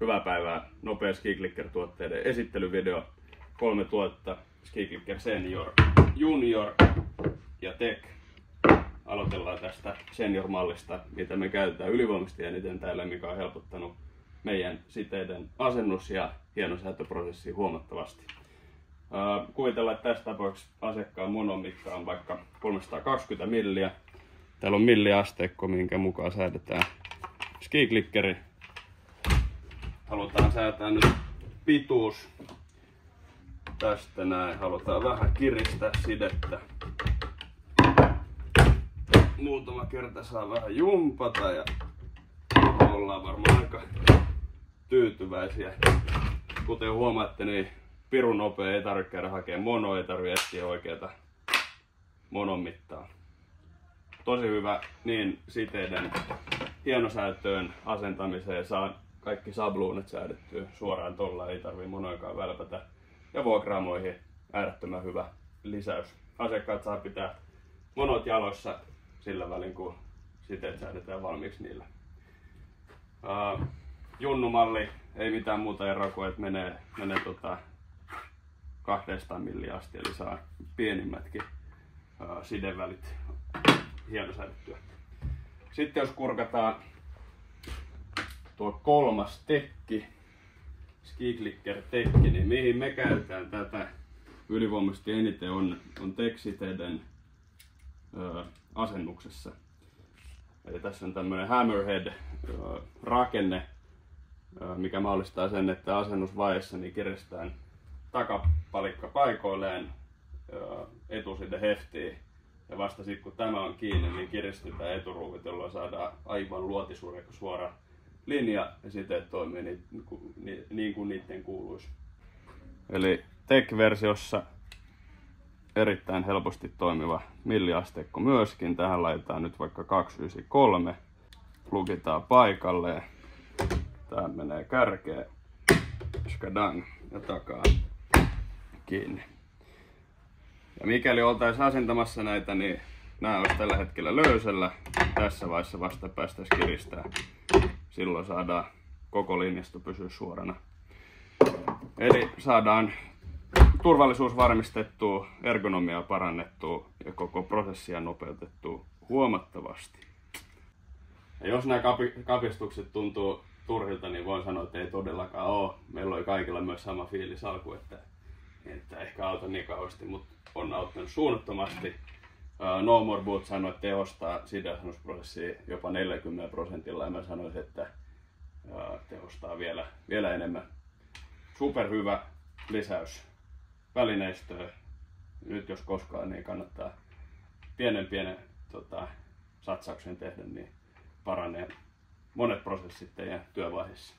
Hyvää päivää. Nopea SkiClicker-tuotteiden esittelyvideo. 3 tuotetta: SkiClicker Senior, Junior ja Tech. Aloitellaan tästä Senior-mallista, mitä me käytetään ylivoimaisesti eniten täällä, mikä on helpottanut meidän siteiden asennus- ja hienosäätöprosessia huomattavasti. Kuvitellaan, että tässä tapauksessa asiakkaan monomitta on vaikka 320 milliä. Täällä on milliasteikko, minkä mukaan säädetään SkiClickeri. Halutaan säätää nyt pituus. Tästä näin. Halutaan vähän kiristää sidettä. Muutama kerta saa vähän jumpata ja ollaan varmaan aika tyytyväisiä. Kuten huomaatte, niin pirun nopea, ei tarvitse käydä hakemaan monoa, ei tarvitse etsiä oikeata monon mittaa. Tosi hyvä niin siteiden hienosäätöön asentamiseen, saa kaikki sabluunat säädettyä suoraan tolla, ei tarvitse monoikaan välpätä. Ja vuokraamoihin äärettömän hyvä lisäys. Asiakkaat saa pitää monot jaloissa sillä välin, kun siteet säädetään valmiiksi niillä. Junnumalli, ei mitään muuta eroa kuin, että menee 200 milliä asti, eli saa pienimmätkin sidevälit hienosäädettyä. Sitten jos kurkataan tuo kolmas tekki, SkiClicker tekki, niin mihin me käytetään tätä ylivoimaisesti eniten on Tech-siteiden asennuksessa. Eli tässä on tämmöinen hammerhead rakenne, mikä mahdollistaa sen, että asennusvaiheessa niin kiristetään takapalikka paikoilleen, etuside heftii, ja vasta sitten kun tämä on kiinni, niin kiristetään eturuuvit, jolloin saadaan aivan luotisuora linja ja siteet toimii niin kuin niiden kuuluisi. Eli Tech-versiossa erittäin helposti toimiva milliasteikko myöskin. Tähän laitetaan nyt vaikka 293. Plugitaan paikalleen. Tähän menee kärkeen. Skadang ja takaa kiinni. Ja mikäli oltaisiin asentamassa näitä, niin nämä olisi tällä hetkellä löysällä. Tässä vaiheessa vasta päästäisiin kiristää. Silloin saadaan koko linjasto pysyä suorana. Eli saadaan turvallisuus varmistettua, ergonomiaa parannettua ja koko prosessia nopeutettua huomattavasti. Ja jos nämä kapistukset tuntuu turhilta, niin voin sanoa, että ei todellakaan ole. Meillä oli kaikilla myös sama fiilis alku, että ehkä auta niin kauheasti, mutta on auttanut suunnattomasti. No More Boot sanoi, että tehostaa sideasennusprosessia jopa 40%, ja mä sanoisin, että tehostaa vielä enemmän. Superhyvä lisäys välineistöä. Nyt jos koskaan, niin kannattaa pienen satsauksen tehdä, niin paranee monet prosessit teidän työvaiheessa.